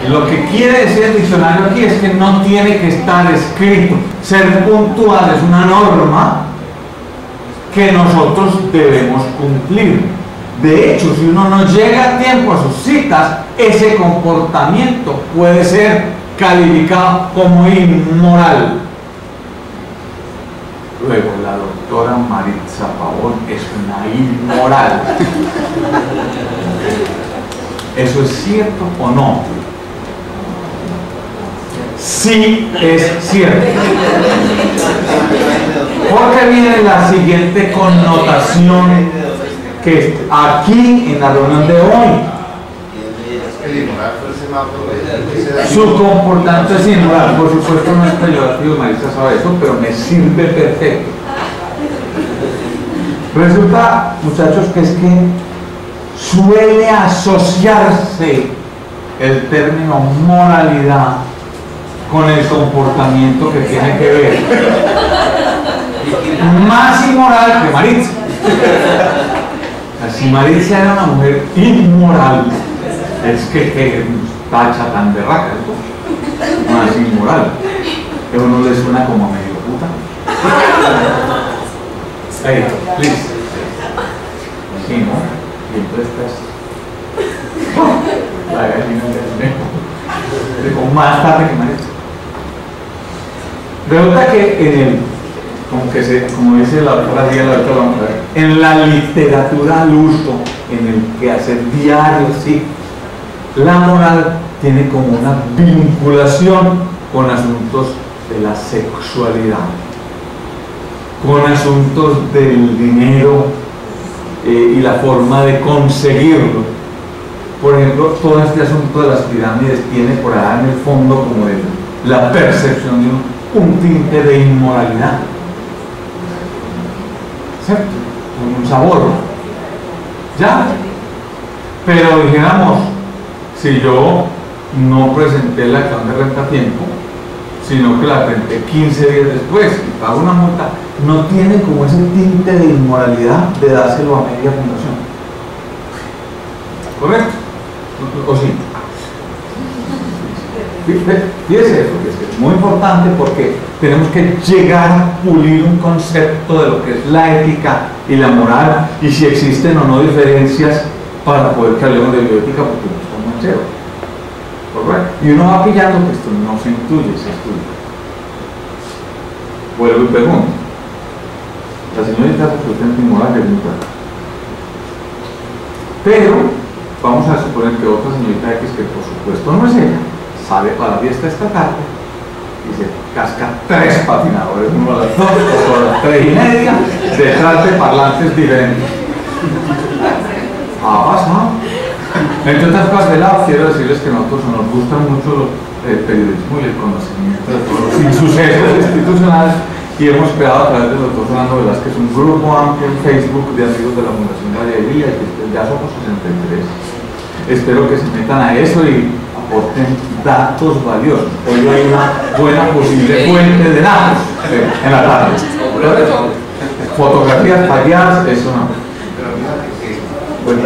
Lo que quiere decir el diccionario aquí es que no tiene que estar escrito. Ser puntual es una norma que nosotros debemos cumplir. De hecho, si uno no llega a tiempo a sus citas, ese comportamiento puede ser calificado como inmoral. Luego, la doctora Maritza Pavón es una inmoral. ¿Eso es cierto o no? Sí, es cierto. Porque viene la siguiente connotación que aquí en la reunión de hoy. Su comportamiento es inmoral. Por supuesto no es peyorativo, Marisa sabe eso, pero me sirve perfecto. Resulta, muchachos, que es que suele asociarse el término moralidad con el comportamiento que tiene que ver más inmoral que Maritza. Si Maritza era una mujer inmoral, es que tacha tan berraca, ¿no? Más inmoral, que a uno le suena como a medio puta. Hey, please. Sí, ¿no? Y entonces estás la gallina de como más tarde que Maritza. Resulta que como dice la doctora Díaz, en la literatura al uso, en el quehacer diario, sí, la moral tiene como una vinculación con asuntos de la sexualidad, con asuntos del dinero y la forma de conseguirlo. Por ejemplo, todo este asunto de las pirámides tiene por allá en el fondo como de la percepción de un tinte de inmoralidad, ¿cierto? Con un sabor, ¿ya? Pero dijéramos, si yo no presenté la acción de renta a tiempo, sino que la presenté 15 días después y pago una multa, no tiene como ese tinte de inmoralidad de dárselo a media fundación. ¿Correcto? ¿O sí? Fíjese eso, que es muy importante porque tenemos que llegar a pulir un concepto de lo que es la ética y la moral y si existen o no diferencias para poder que hablemos de bioética, porque no estamos en cero. ¿Correcto? Y uno va pillando que esto no se intuye, se estudia. Vuelvo y pregunto. La señorita es absolutamente inmoral, es muy clara. Pero vamos a suponer que otra señorita X, que por supuesto no es ella, sale para la fiesta esta tarde y se casca 3 patinadores, uno a las 2, otro a las 3:30, detrás de parlantes diferentes. Ha pasado. Entre otras cosas de lado, quiero decirles que a nosotros nos gustan mucho el periodismo y el conocimiento de todos los insucesos institucionales y hemos creado a través del doctor Fernando Velázquez un grupo amplio en Facebook de amigos de la Fundación Valle de Villa, que ya somos 63. Espero que se metan a eso y aporten datos valiosos. Hoy hay una buena posible fuente de datos en la tarde. Fotografías talladas, eso no. Bueno,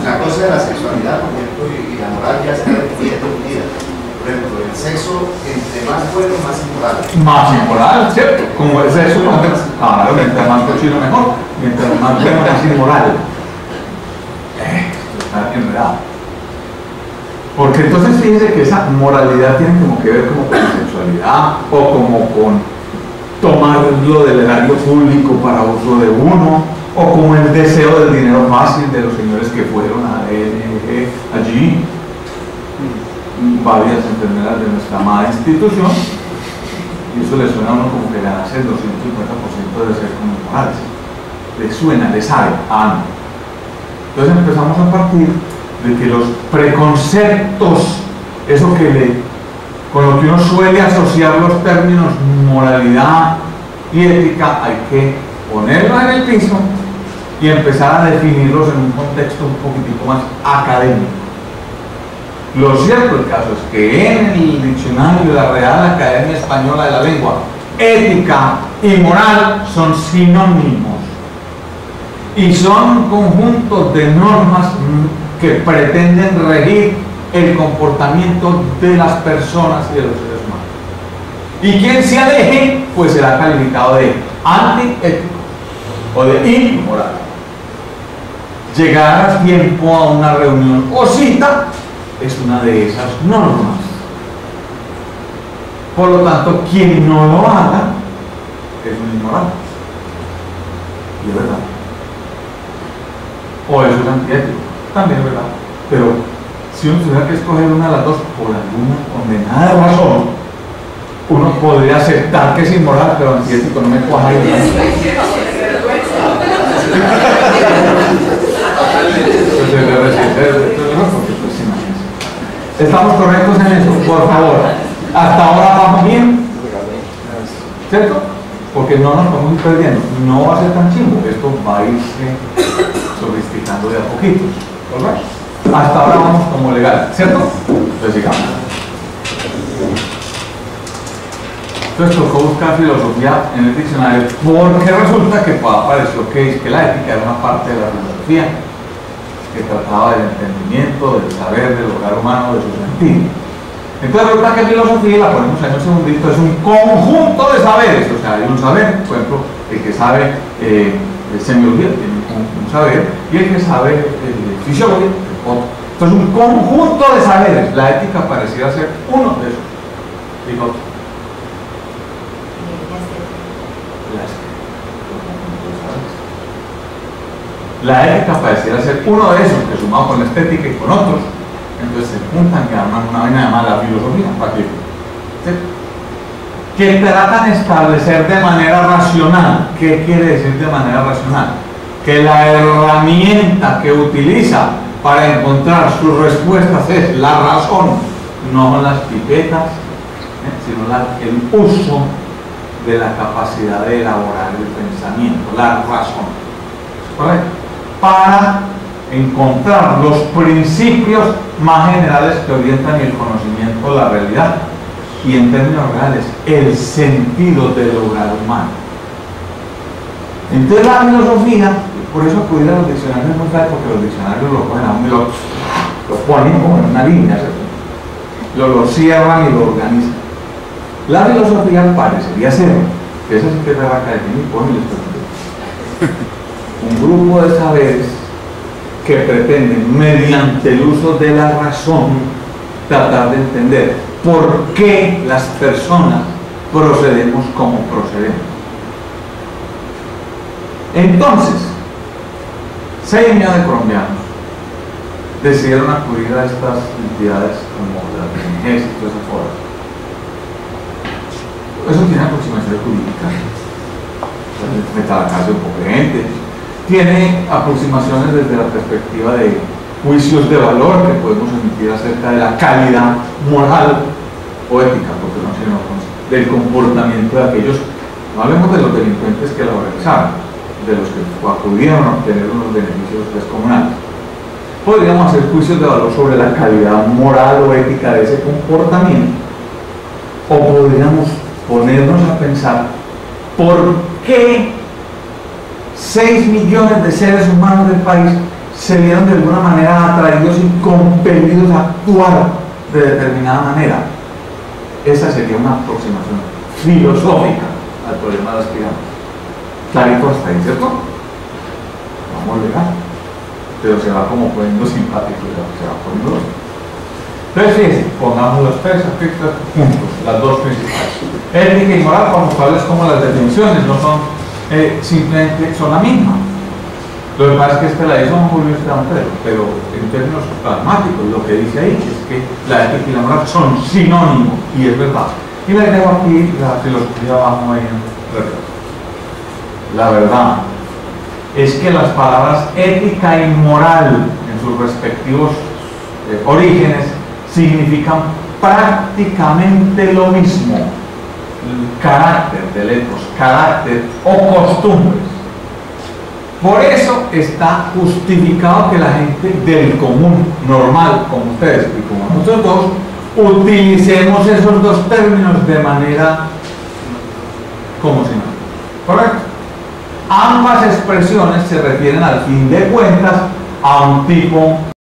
la cosa de la sexualidad, por ejemplo, y la moral ya está definida. Por ejemplo, el sexo, entre más bueno, más inmoral. Más inmoral, ¿cierto? Como el sexo, claro, mientras más cochino mejor, mientras más bueno, más inmoral. Esto está enredado. Porque entonces fíjense que esa moralidad tiene como que ver como con la sexualidad o como con tomarlo del erario público para uso de uno, o como el deseo del dinero fácil de los señores que fueron a ANG allí, varias enfermeras de nuestra amada institución, y eso le suena a uno como que ganarse el 250% de ser como morales. Le suena, le sabe, no. Entonces empezamos a partir de que los preconceptos, eso con lo que uno suele asociar los términos moralidad y ética, hay que ponerlos en el piso y empezar a definirlos en un contexto un poquitico más académico. Lo cierto del caso es que en el diccionario de la Real Academia Española de la Lengua, ética y moral son sinónimos. y son conjuntos de normas que pretenden regir el comportamiento de las personas y de los seres humanos. Y quien se aleje, pues será calificado de antiético o de inmoral. Llegar a tiempo a una reunión o cita es una de esas normas. Por lo tanto, quien no lo haga es un inmoral. Y es verdad. O eso es antiético. También es verdad. Pero si uno tuviera que escoger una de las dos por alguna condenada razón, uno podría aceptar que es inmoral, pero antiético no me cuaja. ¿Estamos correctos en eso? Por favor. Hasta ahora vamos bien, ¿cierto? Porque no nos podemos ir perdiendo. No va a ser tan chimbo. Esto va a irse sofisticando de a poquitos. ¿Correcto? Hasta ahora vamos como legal, ¿cierto? Entonces sigamos. Entonces tocó buscar filosofía en el diccionario porque resulta que apareció que la ética era una parte de la filosofía que trataba del entendimiento, del saber, del hogar humano, de su sentido. Entonces resulta que filosofía, la ponemos en un segundito, es un conjunto de saberes. O sea, hay un saber, por ejemplo, el que sabe semiología tiene un saber, y el que sabe fisiología otro. Entonces un conjunto de saberes. La ética pareciera ser uno de esos. Digo, la ética pareciera ser uno de esos, que sumado con la estética y con otros, entonces se juntan y arman una vaina llamada la filosofía, ¿sí? Que tratan de establecer de manera racional. ¿Qué quiere decir de manera racional? Que la herramienta que utiliza para encontrar sus respuestas es la razón, no son las pipetas, sino el uso de la capacidad de elaborar el pensamiento, la razón. ¿Correcto? Para encontrar los principios más generales que orientan el conocimiento de la realidad y, en términos reales, el sentido del hogar humano. Entonces la filosofía, por eso acudir a los diccionarios es muy fácil, porque los diccionarios lo cogen a uno y lo ponen como en una línea, lo cierran y lo organizan. La filosofía parecería ser, que esa sí que es la academia y pone un grupo de saberes que pretenden, mediante el uso de la razón, tratar de entender por qué las personas procedemos como procedemos. Entonces, 6 millones de colombianos decidieron acudir a estas entidades como la PNG y todas esas cosas. Eso tiene aproximaciones jurídicas, mete a la cárcel un poco de gente, tiene aproximaciones desde la perspectiva de juicios de valor que podemos emitir acerca de la calidad moral o ética, porque no sino del comportamiento de aquellos, no hablemos de los delincuentes que lo realizaron, de los que acudieron a obtener unos beneficios descomunales. Podríamos hacer juicios de valor sobre la calidad moral o ética de ese comportamiento, o podríamos ponernos a pensar por qué 6 millones de seres humanos del país se vieron de alguna manera atraídos y compelidos a actuar de determinada manera. Esa sería una aproximación filosófica al problema de las pirámides. Clarito hasta ahí, ¿cierto? Vamos legal, pero se va como poniendo simpático, se va poniendo. Entonces fíjense, pongamos los 3 aspectos juntos, las dos principales. Ética y moral, como cuáles como las definiciones, no son simplemente son la misma. Lo que pasa es que este la hizo un Julio extranjero, pero en términos pragmáticos lo que dice ahí es que la ética y la moral son sinónimos, y es verdad. Y le dejo aquí la filosofía abajo ahí en reverso. La verdad es que las palabras ética y moral en sus respectivos orígenes significan prácticamente lo mismo. El carácter del ethos, carácter o costumbres. Por eso está justificado que la gente del común, normal, como ustedes y como nosotros dos, utilicemos esos dos términos de manera como si no. ¿Correcto? Ambas expresiones se refieren al fin de cuentas a un tipo